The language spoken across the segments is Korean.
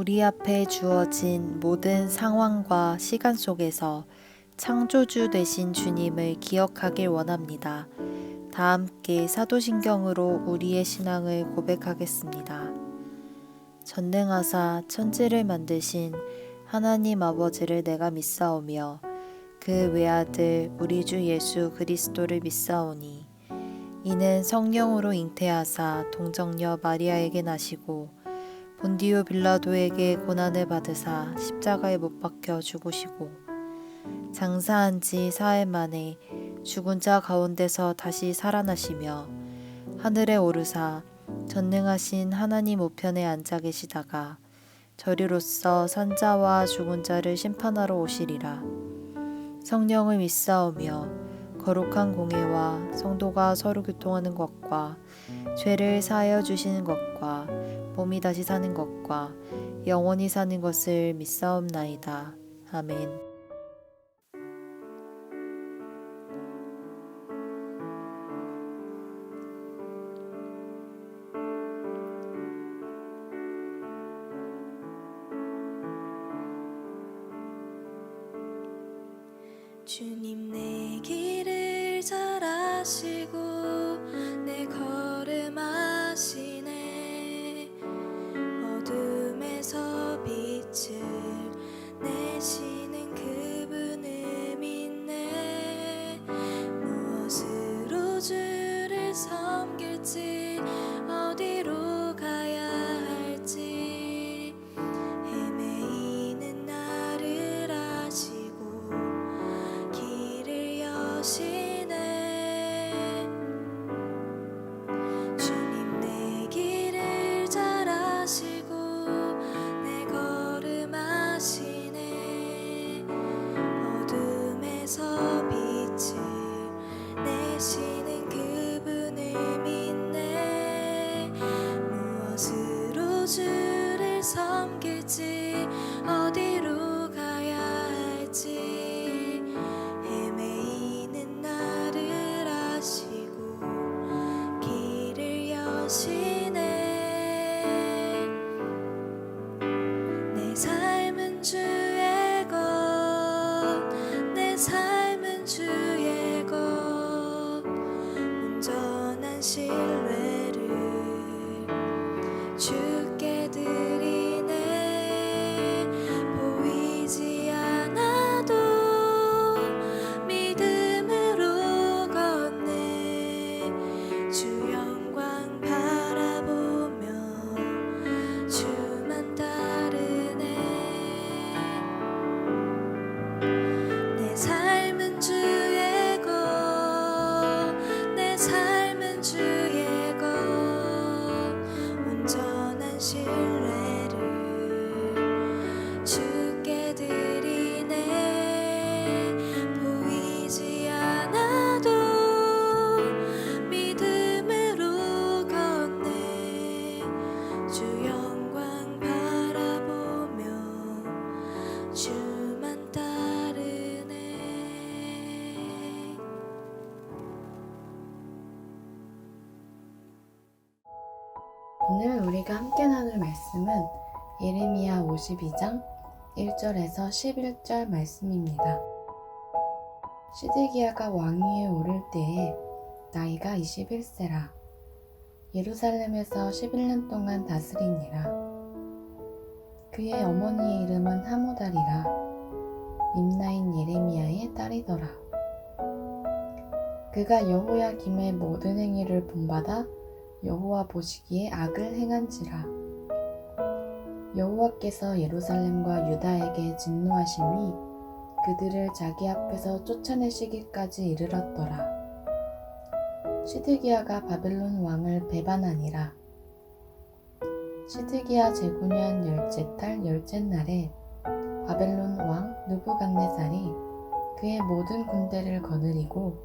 우리 앞에 주어진 모든 상황과 시간 속에서 창조주 되신 주님을 기억하길 원합니다. 다 함께 사도신경으로 우리의 신앙을 고백하겠습니다. 전능하사 천지를 만드신 하나님 아버지를 내가 믿사오며 그 외아들 우리 주 예수 그리스도를 믿사오니 이는 성령으로 잉태하사 동정녀 마리아에게 나시고 본디오 빌라도에게 고난을 받으사 십자가에 못 박혀 죽으시고 장사한 지 사흘 만에 죽은 자 가운데서 다시 살아나시며 하늘에 오르사 전능하신 하나님 우편에 앉아 계시다가 저리로서 산자와 죽은 자를 심판하러 오시리라. 성령을 믿사오며 거룩한 공예와 성도가 서로 교통하는 것과 죄를 사하여 주시는 것과 몸이 다시 사는 것과 영원히 사는 것을 믿사옵나이다. 아멘. 주님 내 길을 잘 아시고 내 걸음 아시네. 어둠에서 빛을 내시는 그분을 믿네. 무엇으로 주를 섬길지 어디로 가야 할지 헤매이는 나를 아시고 길을 여시네. 주님 내 길을 잘 아시고 내 걸음 아시네. 어둠에서 빛을 내시는 그분을 믿네. 무엇으로 주를 섬길지 어디로 가야 할지 헤매이는 나를 아시고 길을 여시네. 내 삶은 주의 것, 내 삶은 주의 것, 온전한 신뢰를 주께 드리네. 보이지 않아도 믿음으로 걷네. 주 영광 바라보며 주만 따르네. 내 삶은 주의 것, 내 삶은 주의 것, 온전한 신뢰를 주께 드리네. 보이지 않아도 믿음으로 걷네. 주 영광 바라보며 주만 따르네. 오늘 우리가 함께 나눌 말씀은 예레미야 52장 1절에서 11절 말씀입니다. 시드기야가 왕위에 오를 때에 나이가 21세라. 예루살렘에서 11년 동안 다스리니라. 그의 어머니의 이름은 하무달이라. 림나인 예레미야의 딸이더라. 그가 여호야김의 모든 행위를 본받아 여호와 보시기에 악을 행한지라. 여호와께서 예루살렘과 유다에게 진노하심이 그들을 자기 앞에서 쫓아내시기까지 이르렀더라. 시드기야가 바벨론 왕을 배반하니라. 시드기야 제9년 열째 달 열째 날에 바벨론 왕 느부갓네살이 그의 모든 군대를 거느리고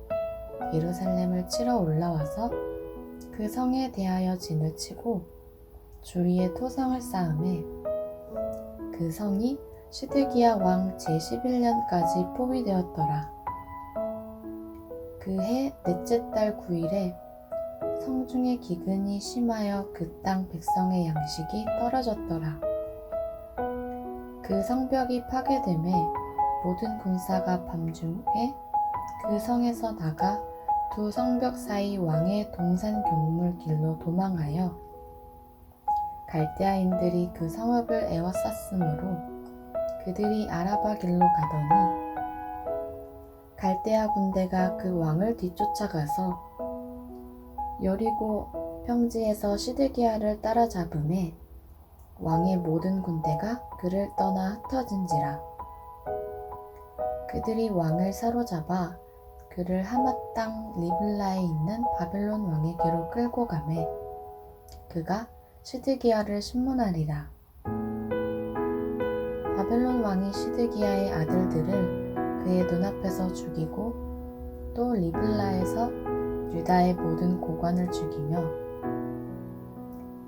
예루살렘을 치러 올라와서 그 성에 대하여 진을 치고 주위에 토성을 쌓음에 그 성이 시드기야 왕 제11년까지 포위되었더라. 그 해 넷째 달 9일에 성중의 기근이 심하여 그 땅 백성의 양식이 떨어졌더라. 그 성벽이 파괴됨에 모든 군사가 밤중에 그 성에서 나가 두 성벽 사이 왕의 동산 경물 길로 도망하여 갈대아인들이 그 성읍을 에워쌌으므로 그들이 아라바 길로 가더니 갈대아 군대가 그 왕을 뒤쫓아가서 여리고 평지에서 시드기야를 따라잡음에 왕의 모든 군대가 그를 떠나 흩어진지라. 그들이 왕을 사로잡아 그를 하맛 땅 리블라에 있는 바벨론 왕에게로 끌고 가매 그가 시드기야를 신문하리라. 바벨론 왕이 시드기야의 아들들을 그의 눈앞에서 죽이고 또 리블라에서 유다의 모든 고관을 죽이며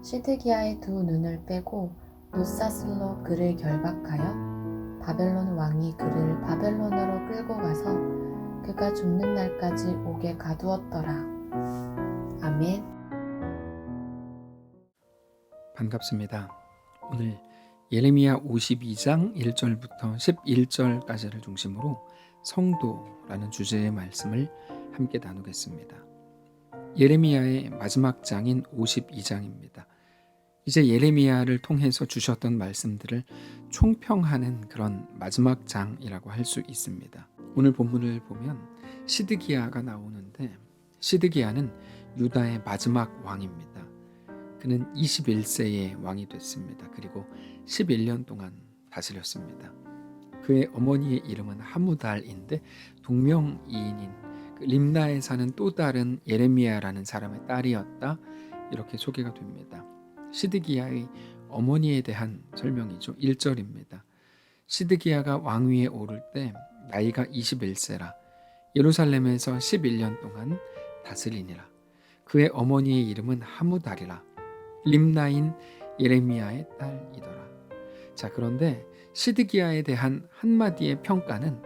시드기야의 두 눈을 빼고 놋사슬로 그를 결박하여 바벨론 왕이 그를 바벨론으로 끌고 가서 그가 죽는 날까지 옥에 가두었더라. 아멘. 반갑습니다. 오늘 예레미야 52장 1절부터 11절까지를 중심으로 성도라는 주제의 말씀을 함께 나누겠습니다. 예레미야의 마지막 장인 52장입니다. 이제 예레미야를 통해서 주셨던 말씀들을 총평하는 그런 마지막 장이라고 할 수 있습니다. 오늘 본문을 보면 시드기야가 나오는데 시드기야는 유다의 마지막 왕입니다. 그는 21세의 왕이 됐습니다. 그리고 11년 동안 다스렸습니다. 그의 어머니의 이름은 하무달인데 동명이인인 림나에 사는 또 다른 예레미야라는 사람의 딸이었다. 이렇게 소개가 됩니다. 시드기야의 어머니에 대한 설명이죠. 1절입니다. 시드기야가 왕위에 오를 때 나이가 21세라 예루살렘에서 11년 동안 다스리니라. 그의 어머니의 이름은 하무달이라 림나인 예레미야의 딸이더라. 자, 그런데 시드기야에 대한 한마디의 평가는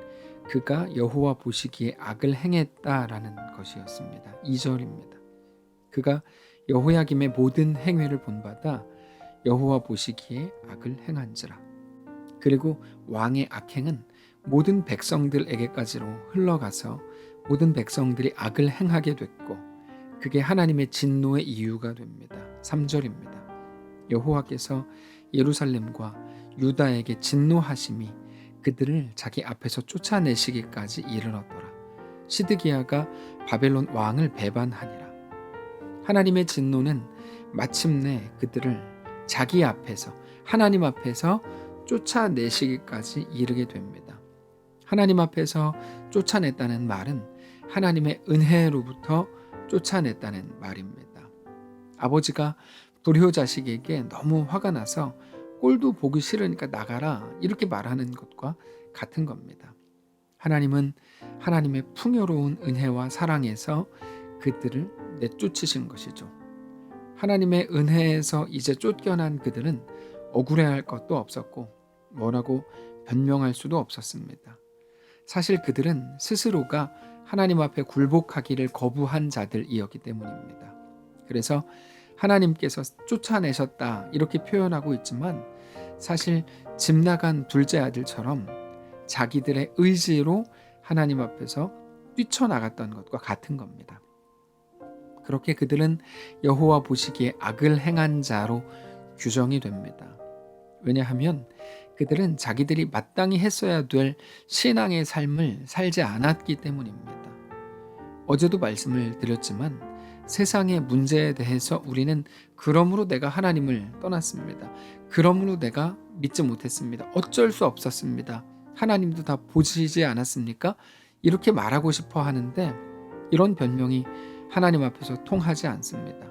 그가 여호와 보시기에 악을 행했다라는 것이었습니다. 2절입니다. 그가 여호야김의 모든 행위를 본받아 여호와 보시기에 악을 행한지라. 그리고 왕의 악행은 모든 백성들에게까지로 흘러가서 모든 백성들이 악을 행하게 됐고 그게 하나님의 진노의 이유가 됩니다. 3절입니다. 여호와께서 예루살렘과 유다에게 진노하심이 그들을 자기 앞에서 쫓아내시기까지 이르렀더라. 시드기야가 바벨론 왕을 배반하니라. 하나님의 진노는 마침내 그들을 자기 앞에서 하나님 앞에서 쫓아내시기까지 이르게 됩니다. 하나님 앞에서 쫓아냈다는 말은 하나님의 은혜로부터 쫓아냈다는 말입니다. 아버지가 불효 자식에게 너무 화가 나서 꼴도 보기 싫으니까 나가라 이렇게 말하는 것과 같은 겁니다. 하나님은 하나님의 풍요로운 은혜와 사랑에서 그들을 내쫓으신 것이죠. 하나님의 은혜에서 이제 쫓겨난 그들은 억울해할 것도 없었고 뭐라고 변명할 수도 없었습니다. 사실 그들은 스스로가 하나님 앞에 굴복하기를 거부한 자들이었기 때문입니다. 그래서 하나님께서 쫓아내셨다 이렇게 표현하고 있지만 사실 집 나간 둘째 아들처럼 자기들의 의지로 하나님 앞에서 뛰쳐나갔던 것과 같은 겁니다. 그렇게 그들은 여호와 보시기에 악을 행한 자로 규정이 됩니다. 왜냐하면 그들은 자기들이 마땅히 했어야 될 신앙의 삶을 살지 않았기 때문입니다. 어제도 말씀을 드렸지만 세상의 문제에 대해서 우리는 그러므로 내가 하나님을 떠났습니다. 그러므로 내가 믿지 못했습니다. 어쩔 수 없었습니다. 하나님도 다 보시지 않았습니까? 이렇게 말하고 싶어 하는데 이런 변명이 하나님 앞에서 통하지 않습니다.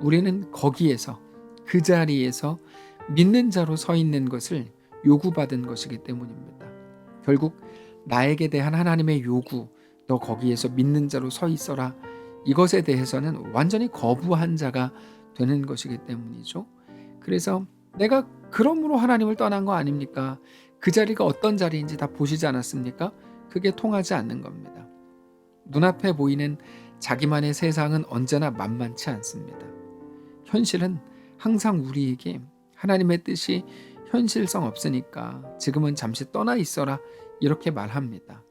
우리는 거기에서 그 자리에서 믿는 자로 서 있는 것을 요구받은 것이기 때문입니다. 결국 나에게 대한 하나님의 요구, 너 거기에서 믿는 자로 서 있어라. 이것에 대해서는 완전히 거부한 자가 되는 것이기 때문이죠. 그래서 내가 그러므로 하나님을 떠난 거 아닙니까? 그 자리가 어떤 자리인지 다 보시지 않았습니까? 그게 통하지 않는 겁니다. 눈앞에 보이는 자기만의 세상은 언제나 만만치 않습니다. 현실은 항상 우리에게 하나님의 뜻이 현실성 없으니까 지금은 잠시 떠나 있어라 이렇게 말합니다.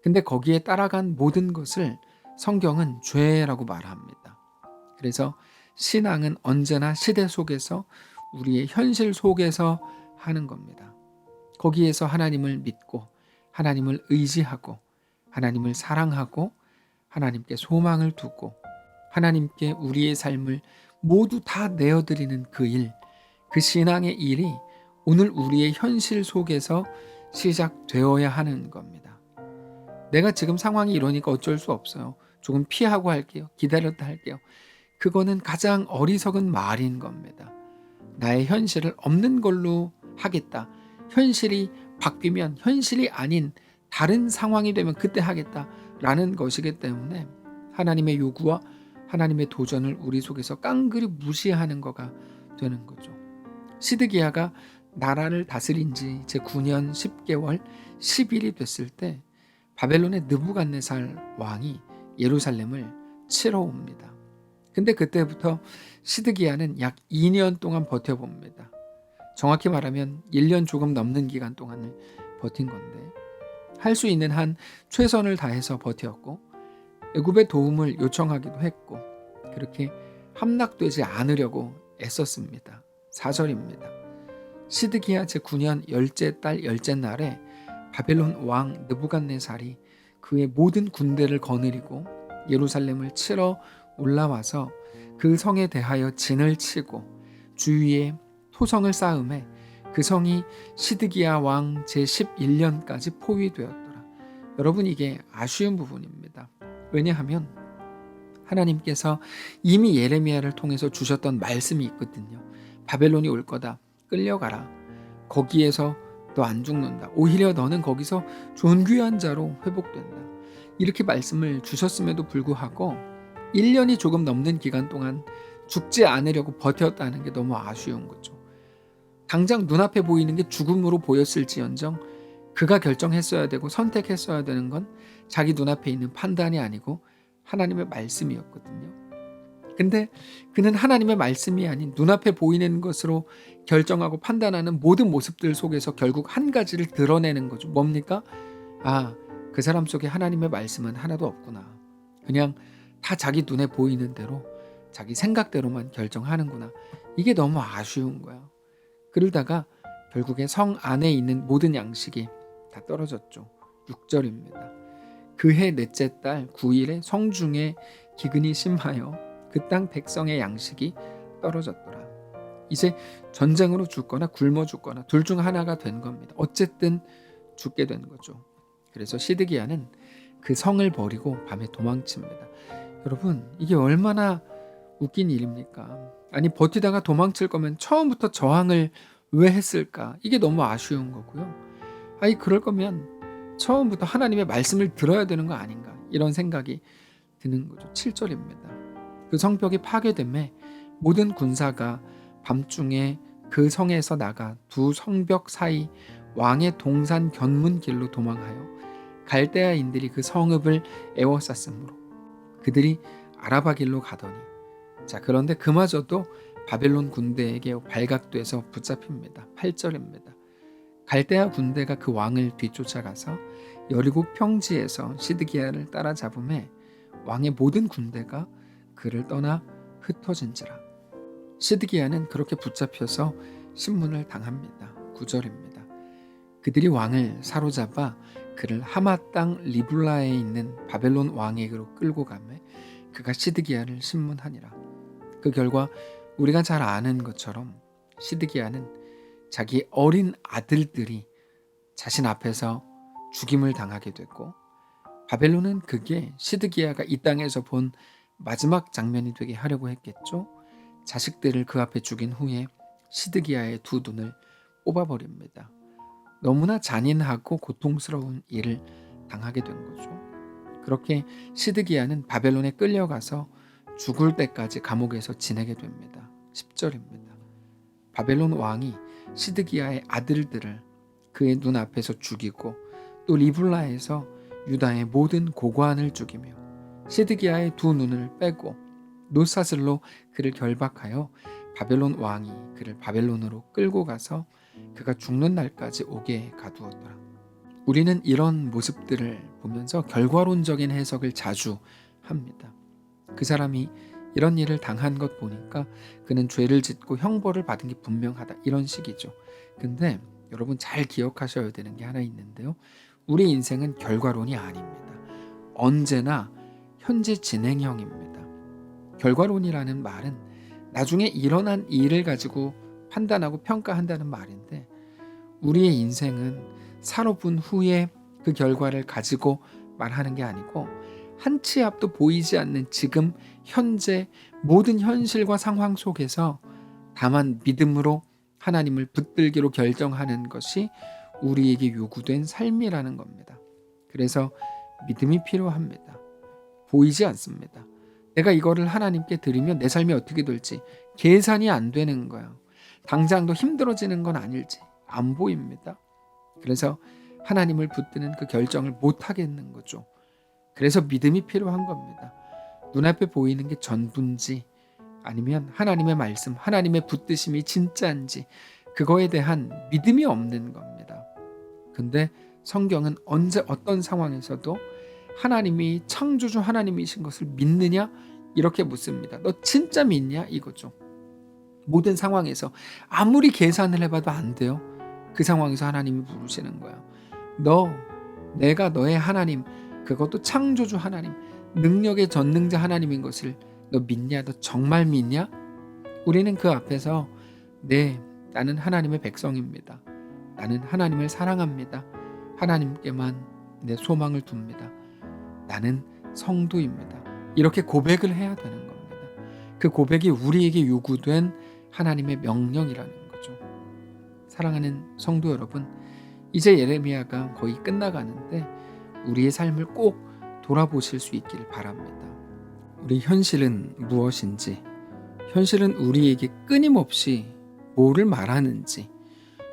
근데 거기에 따라간 모든 것을 성경은 죄라고 말합니다. 그래서 신앙은 언제나 시대 속에서 우리의 현실 속에서 하는 겁니다. 거기에서 하나님을 믿고 하나님을 의지하고 하나님을 사랑하고 하나님께 소망을 두고 하나님께 우리의 삶을 모두 다 내어드리는 그 일, 그 신앙의 일이 오늘 우리의 현실 속에서 시작되어야 하는 겁니다. 내가 지금 상황이 이러니까 어쩔 수 없어요. 조금 피하고 할게요. 기다렸다 할게요. 그거는 가장 어리석은 말인 겁니다. 나의 현실을 없는 걸로 하겠다. 현실이 바뀌면 현실이 아닌 다른 상황이 되면 그때 하겠다라는 것이기 때문에 하나님의 요구와 하나님의 도전을 우리 속에서 깡그리 무시하는 거가 되는 거죠. 시드기야가 나라를 다스린 지 이제 9년 10개월 10일이 됐을 때 바벨론의 느부갓네살 왕이 예루살렘을 치러 옵니다. 근데 그때부터 시드기야는 약 2년 동안 버텨봅니다. 정확히 말하면 1년 조금 넘는 기간 동안을 버틴 건데 할 수 있는 한 최선을 다해서 버텼고 애굽의 도움을 요청하기도 했고 그렇게 함락되지 않으려고 애썼습니다. 4절입니다. 시드기야 제9년 열째 달 열째 날에 바벨론 왕 느부갓네살이 그의 모든 군대를 거느리고 예루살렘을 치러 올라와서 그 성에 대하여 진을 치고 주위에 토성을 쌓음에 그 성이 시드기야 왕 제11년까지 포위되었더라. 여러분 이게 아쉬운 부분입니다. 왜냐하면 하나님께서 이미 예레미야를 통해서 주셨던 말씀이 있거든요. 바벨론이 올 거다. 끌려가라. 거기에서 너 안 죽는다. 오히려 너는 거기서 존귀한 자로 회복된다. 이렇게 말씀을 주셨음에도 불구하고 1년이 조금 넘는 기간 동안 죽지 않으려고 버텼다는 게 너무 아쉬운 거죠. 당장 눈앞에 보이는 게 죽음으로 보였을지언정 그가 결정했어야 되고 선택했어야 되는 건 자기 눈앞에 있는 판단이 아니고 하나님의 말씀이었거든요. 근데 그는 하나님의 말씀이 아닌 눈앞에 보이는 것으로 결정하고 판단하는 모든 모습들 속에서 결국 한 가지를 드러내는 거죠. 뭡니까? 그 사람 속에 하나님의 말씀은 하나도 없구나. 그냥 다 자기 눈에 보이는 대로 자기 생각대로만 결정하는구나. 이게 너무 아쉬운 거야. 그러다가 결국에 성 안에 있는 모든 양식이 다 떨어졌죠. 6절입니다. 그해 넷째 달 9일에 성중에 기근이 심하여 그 땅 백성의 양식이 떨어졌더라. 이제 전쟁으로 죽거나 굶어 죽거나 둘 중 하나가 된 겁니다. 어쨌든 죽게 된 거죠. 그래서 시드기야는 그 성을 버리고 밤에 도망칩니다. 여러분 이게 얼마나 웃긴 일입니까? 아니 버티다가 도망칠 거면 처음부터 저항을 왜 했을까? 이게 너무 아쉬운 거고요. 그럴 거면 처음부터 하나님의 말씀을 들어야 되는 거 아닌가? 이런 생각이 드는 거죠. 7절입니다. 그 성벽이 파괴됨에 모든 군사가 밤중에 그 성에서 나가 두 성벽 사이 왕의 동산 견문 길로 도망하여 갈대아인들이 그 성읍을 에워쌌으므로 그들이 아라바 길로 가더니 그런데 그마저도 바벨론 군대에게 발각돼서 붙잡힙니다. 8절입니다. 갈대아 군대가 그 왕을 뒤쫓아가서 여리고 평지에서 시드기야를 따라잡음에 왕의 모든 군대가 그를 떠나 흩어진지라. 시드기야는 그렇게 붙잡혀서 신문을 당합니다. 9절입니다. 그들이 왕을 사로잡아 그를 하마 땅 리블라에 있는 바벨론 왕에게로 끌고 가매 그가 시드기야를 신문하니라. 그 결과 우리가 잘 아는 것처럼 시드기야는 자기 어린 아들들이 자신 앞에서 죽임을 당하게 됐고 바벨론은 그게 시드기야가 이 땅에서 본 마지막 장면이 되게 하려고 했겠죠. 자식들을 그 앞에 죽인 후에 시드기야의 두 눈을 뽑아버립니다. 너무나 잔인하고 고통스러운 일을 당하게 된 거죠. 그렇게 시드기야는 바벨론에 끌려가서 죽을 때까지 감옥에서 지내게 됩니다. 10절입니다. 바벨론 왕이 시드기야의 아들들을 그의 눈앞에서 죽이고 또 리블라에서 유다의 모든 고관을 죽이며 시드기야의 두 눈을 빼고 놋사슬로 그를 결박하여 바벨론 왕이 그를 바벨론으로 끌고 가서 그가 죽는 날까지 오게 가두었더라. 우리는 이런 모습들을 보면서 결과론적인 해석을 자주 합니다. 그 사람이 이런 일을 당한 것 보니까 그는 죄를 짓고 형벌을 받은 게 분명하다, 이런 식이죠. 근데 여러분 잘 기억하셔야 되는 게 하나 있는데요. 우리 인생은 결과론이 아닙니다. 언제나 현재 진행형입니다. 결과론이라는 말은 나중에 일어난 일을 가지고 판단하고 평가한다는 말인데, 우리의 인생은 살아본 후에 그 결과를 가지고 말하는 게 아니고 한 치 앞도 보이지 않는 지금 현재 모든 현실과 상황 속에서 다만 믿음으로 하나님을 붙들기로 결정하는 것이 우리에게 요구된 삶이라는 겁니다. 그래서 믿음이 필요합니다. 보이지 않습니다. 내가 이거를 하나님께 드리면 내 삶이 어떻게 될지 계산이 안 되는 거예요. 당장도 힘들어지는 건 아닐지 안 보입니다. 그래서 하나님을 붙드는 그 결정을 못 하겠는 거죠. 그래서 믿음이 필요한 겁니다. 눈앞에 보이는 게 전부인지 아니면 하나님의 말씀, 하나님의 붙드심이 진짜인지 그거에 대한 믿음이 없는 겁니다. 근데 성경은 언제 어떤 상황에서도 하나님이 창조주 하나님이신 것을 믿느냐? 이렇게 묻습니다. 너 진짜 믿냐? 이거죠. 모든 상황에서 아무리 계산을 해봐도 안 돼요. 그 상황에서 하나님이 부르시는 거예요. 내가 너의 하나님, 그것도 창조주 하나님, 능력의 전능자 하나님인 것을 너 믿냐? 너 정말 믿냐? 우리는 그 앞에서 나는 하나님의 백성입니다. 나는 하나님을 사랑합니다. 하나님께만 내 소망을 둡니다. 나는 성도입니다. 이렇게 고백을 해야 되는 겁니다. 그 고백이 우리에게 요구된 하나님의 명령이라는 거죠. 사랑하는 성도 여러분, 이제 예레미야가 거의 끝나가는데 우리의 삶을 꼭 돌아보실 수 있기를 바랍니다. 우리 현실은 무엇인지, 현실은 우리에게 끊임없이 뭐를 말하는지,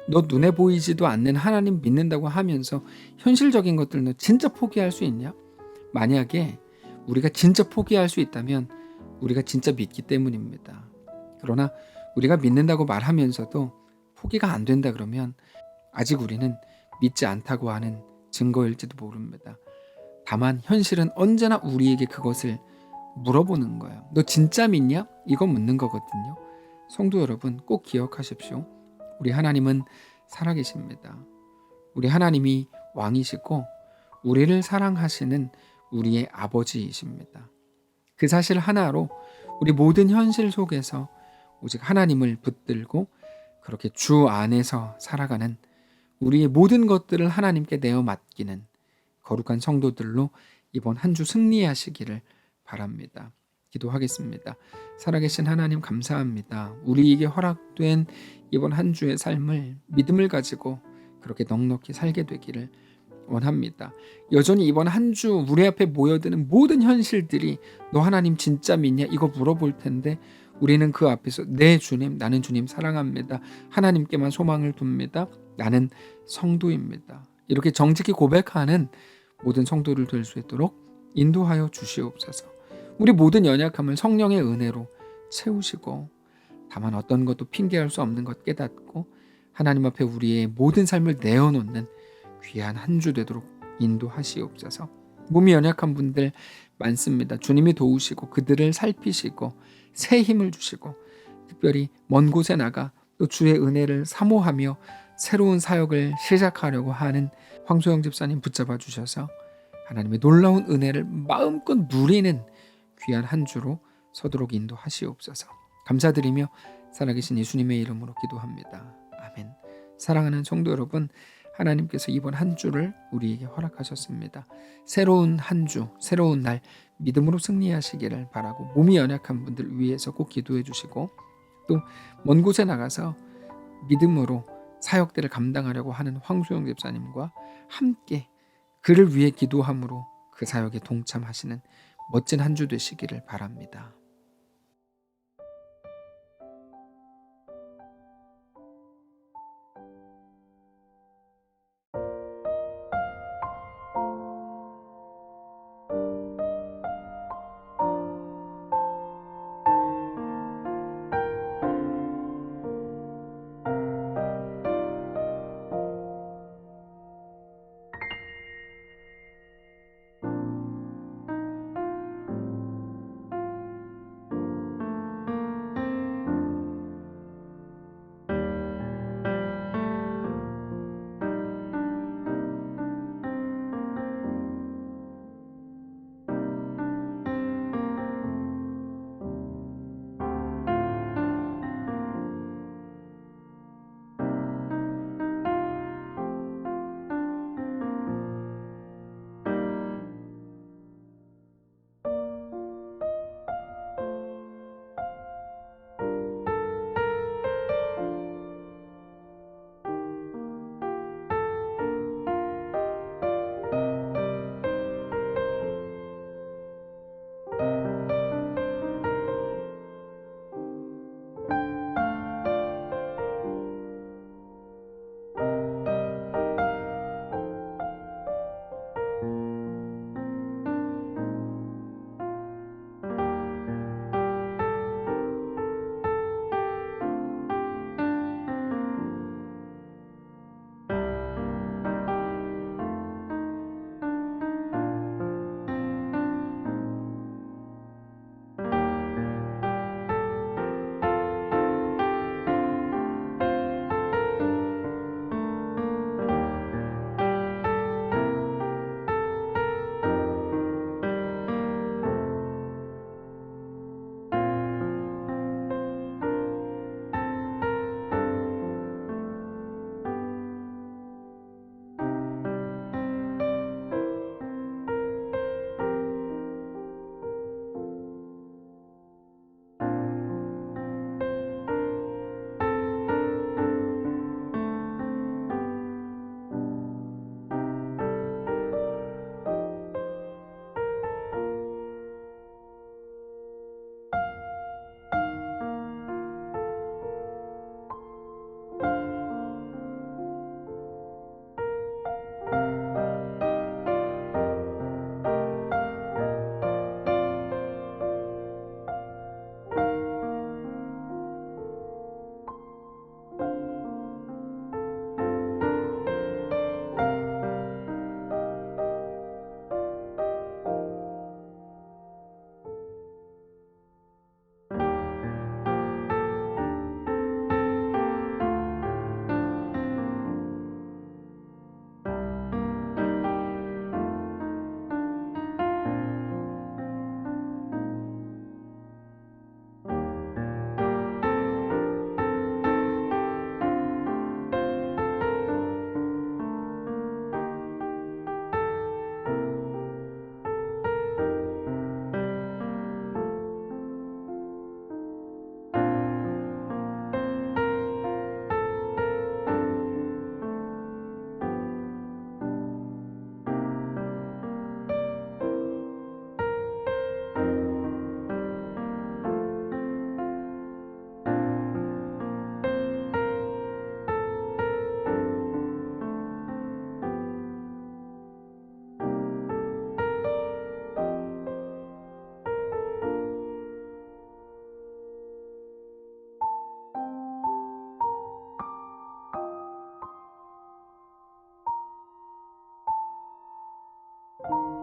너 눈에 보이지도 않는 하나님 믿는다고 하면서 현실적인 것들 너 진짜 포기할 수 있냐? 만약에 우리가 진짜 포기할 수 있다면 우리가 진짜 믿기 때문입니다. 그러나 우리가 믿는다고 말하면서도 포기가 안 된다 그러면 아직 우리는 믿지 않다고 하는 증거일지도 모릅니다. 다만 현실은 언제나 우리에게 그것을 물어보는 거예요. 너 진짜 믿냐? 이거 묻는 거거든요. 성도 여러분 꼭 기억하십시오. 우리 하나님은 살아계십니다. 우리 하나님이 왕이시고 우리를 사랑하시는 우리의 아버지이십니다. 그 사실 하나로 우리 모든 현실 속에서 오직 하나님을 붙들고 그렇게 주 안에서 살아가는 우리의 모든 것들을 하나님께 내어 맡기는 거룩한 성도들로 이번 한 주 승리하시기를 바랍니다. 기도하겠습니다. 살아계신 하나님 감사합니다. 우리에게 허락된 이번 한 주의 삶을 믿음을 가지고 그렇게 넉넉히 살게 되기를 원합니다. 여전히 이번 한 주 우리 앞에 모여드는 모든 현실들이 너 하나님 진짜 믿냐? 이거 물어볼 텐데 우리는 그 앞에서 네 주님, 나는 주님 사랑합니다. 하나님께만 소망을 둡니다. 나는 성도입니다. 이렇게 정직히 고백하는 모든 성도를 될 수 있도록 인도하여 주시옵소서. 우리 모든 연약함을 성령의 은혜로 채우시고 다만 어떤 것도 핑계할 수 없는 것 깨닫고 하나님 앞에 우리의 모든 삶을 내어놓는 귀한 한 주 되도록 인도하시옵소서. 몸이 연약한 분들 많습니다. 주님이 도우시고 그들을 살피시고 새 힘을 주시고 특별히 먼 곳에 나가 또 주의 은혜를 사모하며 새로운 사역을 시작하려고 하는 황소영 집사님 붙잡아 주셔서 하나님의 놀라운 은혜를 마음껏 누리는 귀한 한 주로 서도록 인도하시옵소서. 감사드리며 살아계신 예수님의 이름으로 기도합니다. 아멘. 사랑하는 성도 여러분, 하나님께서 이번 한 주를 우리에게 허락하셨습니다. 새로운 한 주, 새로운 날 믿음으로 승리하시기를 바라고 몸이 연약한 분들 위해서 꼭 기도해 주시고 또 먼 곳에 나가서 믿음으로 사역들을 감당하려고 하는 황소영 집사님과 함께 그를 위해 기도함으로 그 사역에 동참하시는 멋진 한 주 되시기를 바랍니다. 주